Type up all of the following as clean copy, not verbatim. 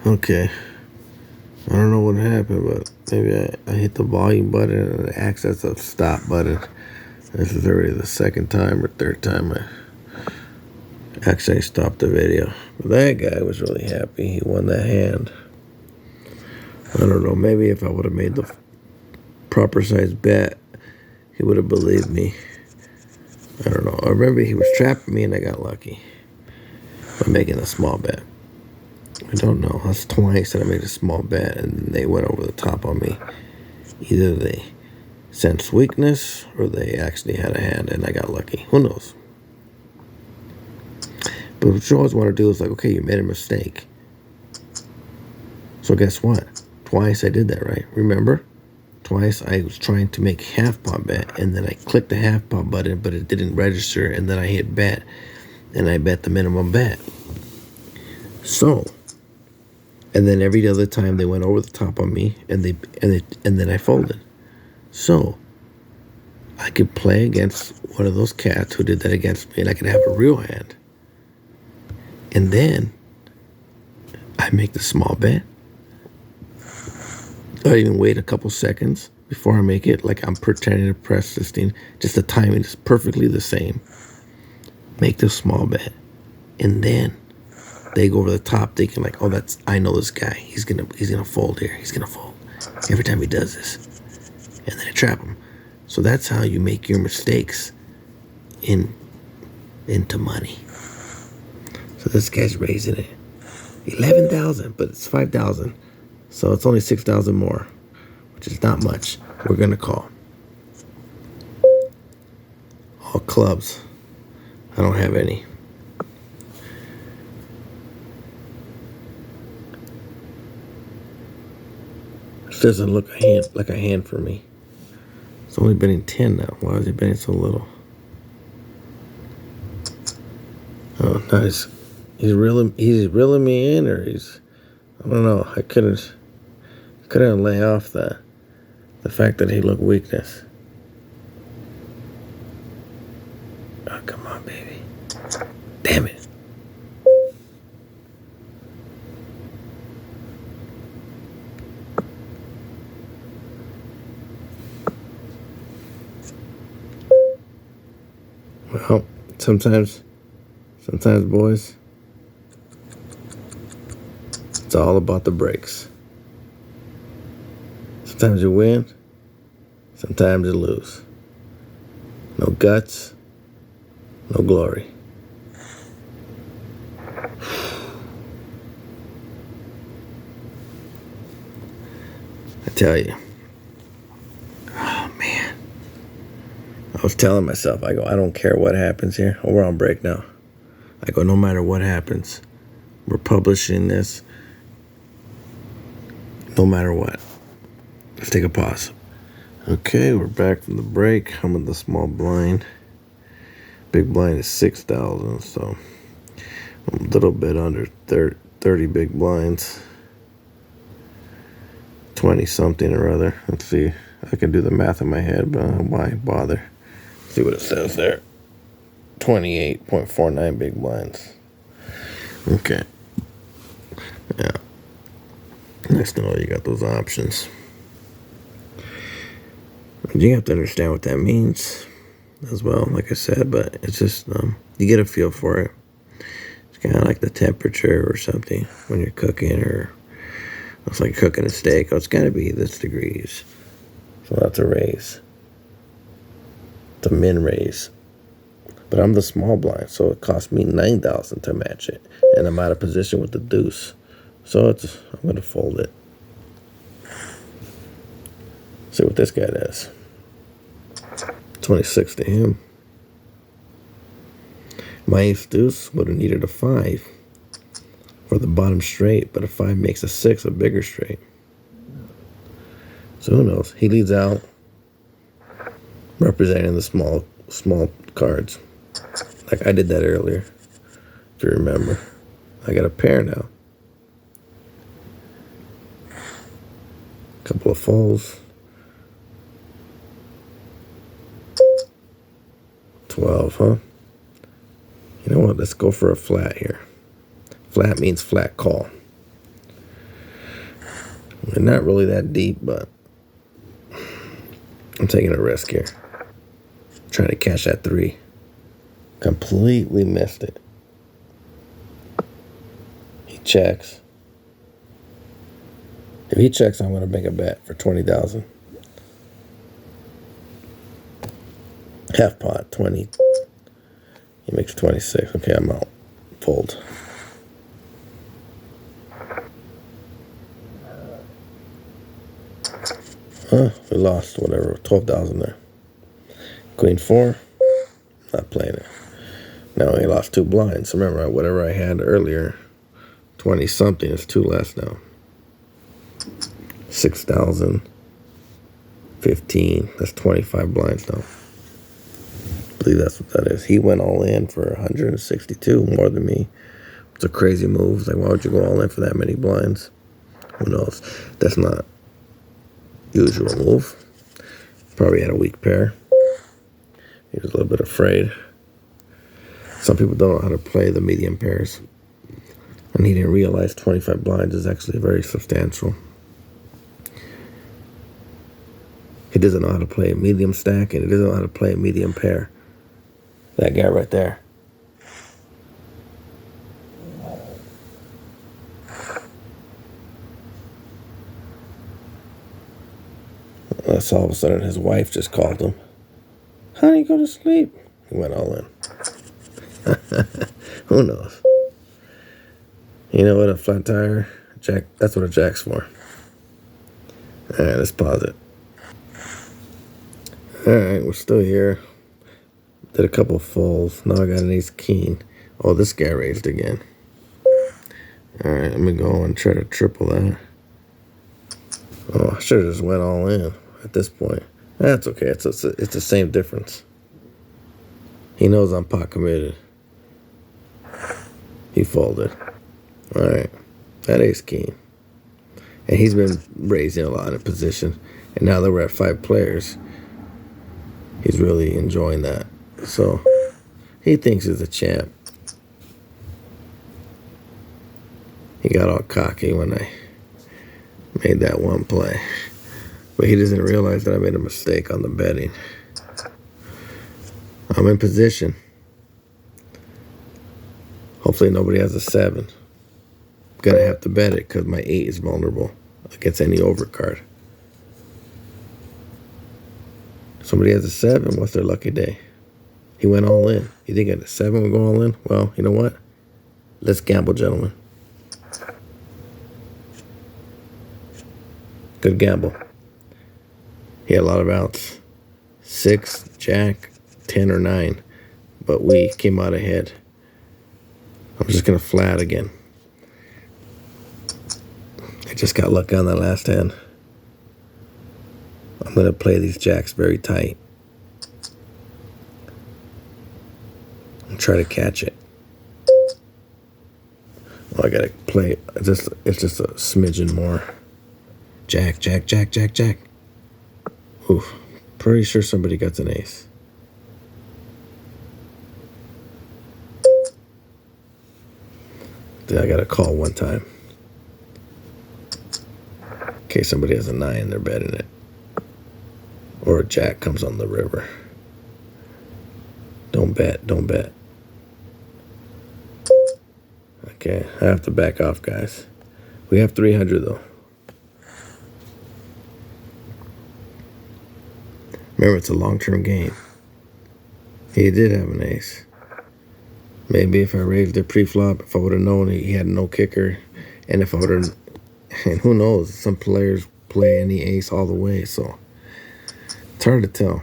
Okay. I don't know what happened, but maybe I hit the volume button and it acts as a stop button. This is already the second time or third time I actually stopped the video. But that guy was really happy. He won that hand. I don't know. Maybe if I would have made the proper size bet, he would have believed me. I don't know. I remember he was trapping me and I got lucky by making a small bet. I don't know. That's twice that I made a small bet and they went over the top on me. Either they sensed weakness or they actually had a hand and I got lucky. Who knows? But what you always want to do is like, okay, you made a mistake. So guess what? Twice I did that, right? Remember? Twice I was trying to make half pot bet and then I clicked the half pot button but it didn't register and then I hit bet and I bet the minimum bet. So, and then every other time they went over the top on me and then I folded. So, I could play against one of those cats who did that against me and I could have a real hand. And then I make the small bet. I even wait a couple seconds before I make it, like I'm pretending to press this thing. Just the timing is perfectly the same. Make the small bet. And then they go over the top thinking like, oh, I know this guy. He's gonna fold here. He's gonna fold every time he does this. And then I trap him. So that's how you make your mistakes into money. So this guy's raising it. 11,000, but it's 5,000. So it's only 6,000 more, which is not much. We're going to call. All clubs. I don't have any. This doesn't look like a hand for me. It's only betting 10 now. Why is he betting so little? Oh, nice. He's reeling me in, or I don't know. I couldn't lay off the fact that he looked weakness. Oh, come on, baby. Damn it. Well, sometimes, boys, it's all about the breaks. Sometimes you win, sometimes you lose. No guts, no glory. I tell you. Oh, man. I was telling myself, I don't care what happens here. Oh, we're on break now. I go, no matter what happens, we're publishing this. No matter what. Let's take a pause. Okay, we're back from the break. I'm in the small blind. Big blind is 6,000, so I'm a little bit under 30 big blinds. 20 something or other. Let's see. I can do the math in my head, but why bother? Let's see what it says there. 28.49 big blinds. Okay. Yeah. Next to all, you got those options. You have to understand what that means as well, like I said, but it's just, you get a feel for it. It's kind of like the temperature or something when you're cooking, or it's like cooking a steak. Oh, it's got to be this degrees. So that's a raise. It's a min raise. But I'm the small blind, so it cost me 9,000 to match it. And I'm out of position with the deuce. So I'm going to fold it. See what this guy does. 26 to him. My ace deuce would have needed a 5 for the bottom straight, but a 5 makes a 6 a bigger straight. So who knows? He leads out, representing the small cards. Like I did that earlier, if you remember. I got a pair now. Couple of folds. 12, huh? You know what? Let's go for a flat here. Flat means flat call. And not really that deep, but I'm taking a risk here. Trying to catch that 3. Completely missed it. He checks. If he checks, I'm going to make a bet for 20,000. Half pot, 20. He makes 26. Okay, I'm out. Fold. We lost whatever, 12,000 there. Queen 4. Not playing it. Now he lost 2 blinds. Remember, whatever I had earlier, 20 something is 2 less now. 6,000. 15. That's 25 blinds now. I believe that's what that is. He went all in for 162, more than me. It's a crazy move. Like, why would you go all in for that many blinds? Who knows? That's not usual move. Probably had a weak pair. He was a little bit afraid. Some people don't know how to play the medium pairs. And he didn't realize 25 blinds is actually very substantial. He doesn't know how to play a medium stack, and he doesn't know how to play a medium pair. That guy right there. So all of a sudden his wife just called him. Honey, go to sleep. He went all in. Who knows? You know what? A flat tire, jack. That's what a jack's for. All right, let's pause it. All right, we're still here. Did a couple folds. Now I got an ace king. Oh, this guy raised again. All right, let me go and try to triple that. Oh, I should have just went all in at this point. That's okay. It's the same difference. He knows I'm pot committed. He folded. All right, that ace king. And he's been raising a lot of position. And now that we're at 5 players, he's really enjoying that. So he thinks he's a champ. He got all cocky when I made that one play. But he doesn't realize that I made a mistake on the betting. I'm in position. Hopefully nobody has a 7. Gonna have to bet it because my 8 is vulnerable against any overcard. Somebody has a 7. What's their lucky day? He went all in. You think at a 7 would go all in? Well, you know what? Let's gamble, gentlemen. Good gamble. He had a lot of outs. 6, jack, 10, or 9. But we came out ahead. I'm just going to flat again. I just got lucky on that last hand. I'm going to play these jacks very tight. And try to catch it. Well, I got to play it. It's just a smidgen more. Jack, jack, jack, jack, jack. Oof. Pretty sure somebody got an ace. Then I got to call one time. In case somebody has a 9, they're betting it. Or a jack comes on the river. Don't bet, don't bet. Okay, I have to back off, guys. We have 300, though. Remember, it's a long-term game. He did have an ace. Maybe if I raised it pre-flop, if I would have known he had no kicker, and if I would have, and who knows, some players play any ace all the way, so it's hard to tell.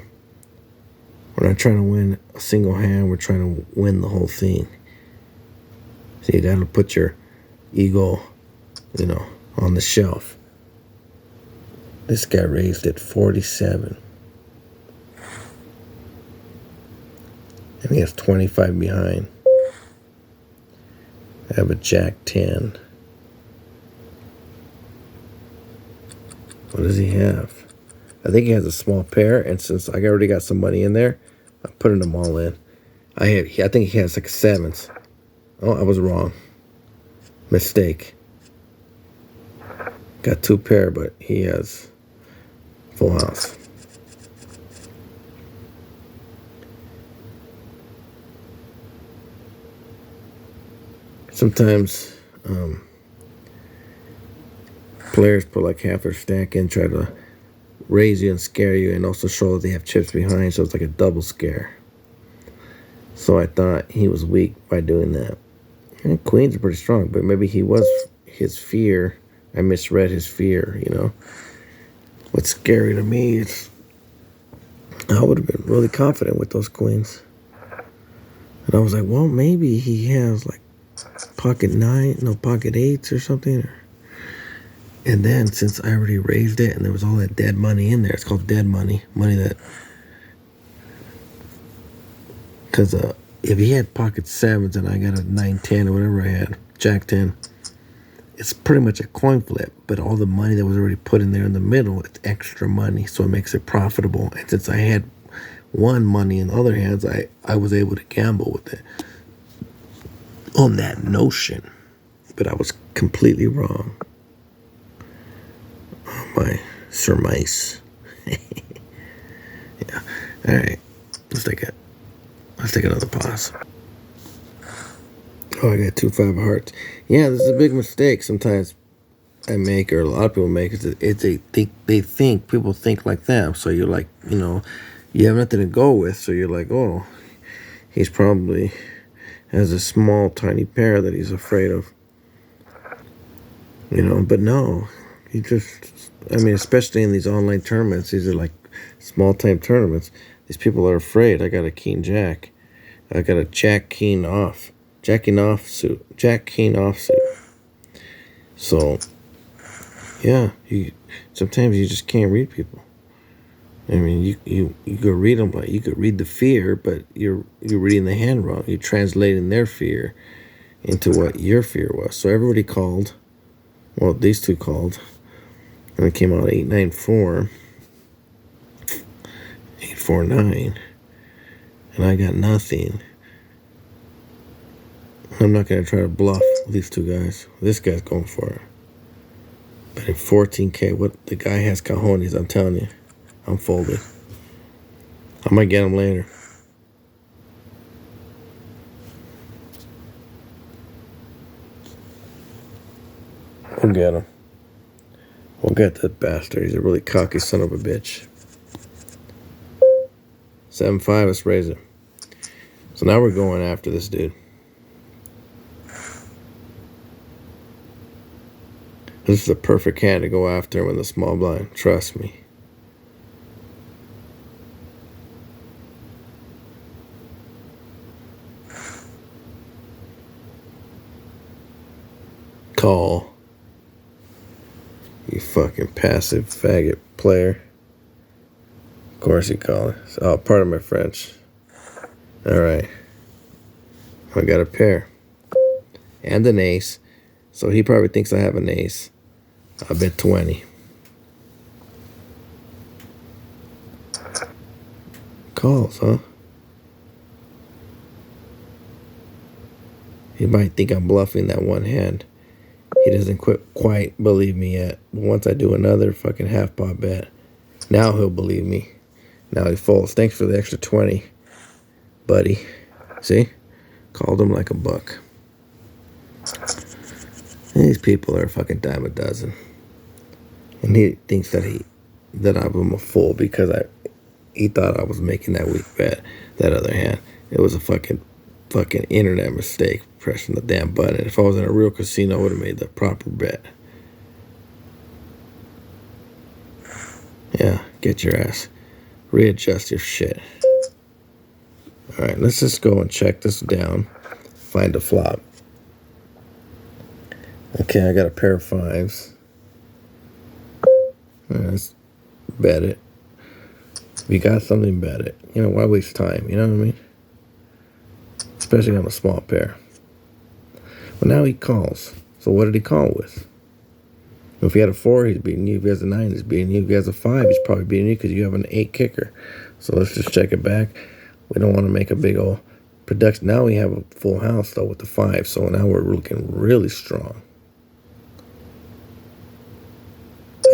We're not trying to win a single hand, we're trying to win the whole thing. So you gotta put your ego, on the shelf. This guy raised it 47. And he has 25 behind. I have a jack 10. What does he have? I think he has a small pair, and since I already got some money in there, I'm putting them all in. I think he has like 7s. Oh, I was wrong. Mistake. Got 2 pair, but he has full house. Sometimes players put like half their stack in, try to raise you and scare you, and also show that they have chips behind, so it's like a double scare. So I thought he was weak by doing that. And queens are pretty strong, but maybe he was his fear. I misread his fear, you know. What's scary to me is I would have been really confident with those queens. And I was like, well, maybe he has like pocket 8s or something. And then since I already raised it and there was all that dead money in there, it's called dead money. Money that, because if he had pocket 7s and I got a 9-10 or whatever I had, Jack 10, it's pretty much a coin flip, but all the money that was already put in there in the middle, it's extra money, so it makes it profitable. And since I had one money in the other hands, I was able to gamble with it on that notion. But I was completely wrong on my surmise. Yeah. All right. Let's take another pause. Oh, I got 2 5 of hearts. Yeah, this is a big mistake sometimes I make, or a lot of people make. People think like them. So you're like, you know, you have nothing to go with. So you're like, oh, he's probably has a small, tiny pair that he's afraid of. You know, but no, he just, I mean, especially in these online tournaments, these are like small-time tournaments. These people are afraid. I got a king jack. I got a jack king offsuit. So, yeah, sometimes you just can't read people. I mean, you could read them, but you could read the fear, but you're reading the hand wrong. You're translating their fear into what your fear was. So everybody called. Well, these 2 called, and it came out 8-9-4, 8-4-9, and I got nothing. I'm not going to try to bluff these 2 guys. This guy's going for it. But in 14K, what the guy has cojones, I'm telling you. I'm folded. I might get him later. We'll get him. We'll get that bastard. He's a really cocky son of a bitch. 7-5, let's raise it. So now we're going after this dude. This is the perfect hand to go after with a small blind. Trust me. Call. You fucking passive faggot player. Of course you call it. Oh, pardon my French. Alright. I got a pair. And an ace. So he probably thinks I have an ace. I bet 20. Calls, huh? He might think I'm bluffing that one hand. He doesn't quite believe me yet. But once I do another fucking half-pot bet, now he'll believe me. Now he folds. Thanks for the extra 20, buddy. See? Called him like a buck. These people are a fucking dime a dozen. And he thinks that I'm a fool because he thought I was making that weak bet. That other hand. It was a fucking internet mistake pressing the damn button. If I was in a real casino, I would have made the proper bet. Yeah, get your ass. Readjust your shit. Alright, let's just go and check this down. Find a flop. Okay, I got a pair of 5s. Let's bet it. If you got something, bet it. You know, why waste time? You know what I mean? Especially on a small pair. Well, now he calls. So what did he call with? If he had a 4, he's beating you. If he has a 9, he's beating you. If he has a 5, he's probably beating you because you have an 8 kicker. So let's just check it back. We don't want to make a big old production. Now we have a full house, though, with the 5. So now we're looking really strong.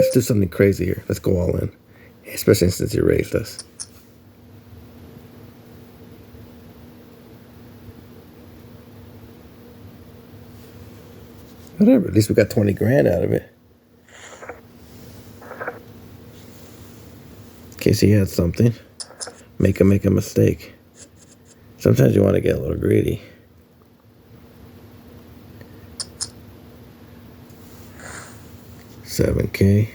Let's do something crazy here. Let's go all in. Especially since you raised us. Whatever. At least we got 20 grand out of it. In case he had something. Make a mistake. Sometimes you want to get a little greedy. $7K.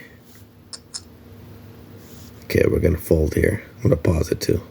Okay, we're gonna fold here. I'm gonna pause it too.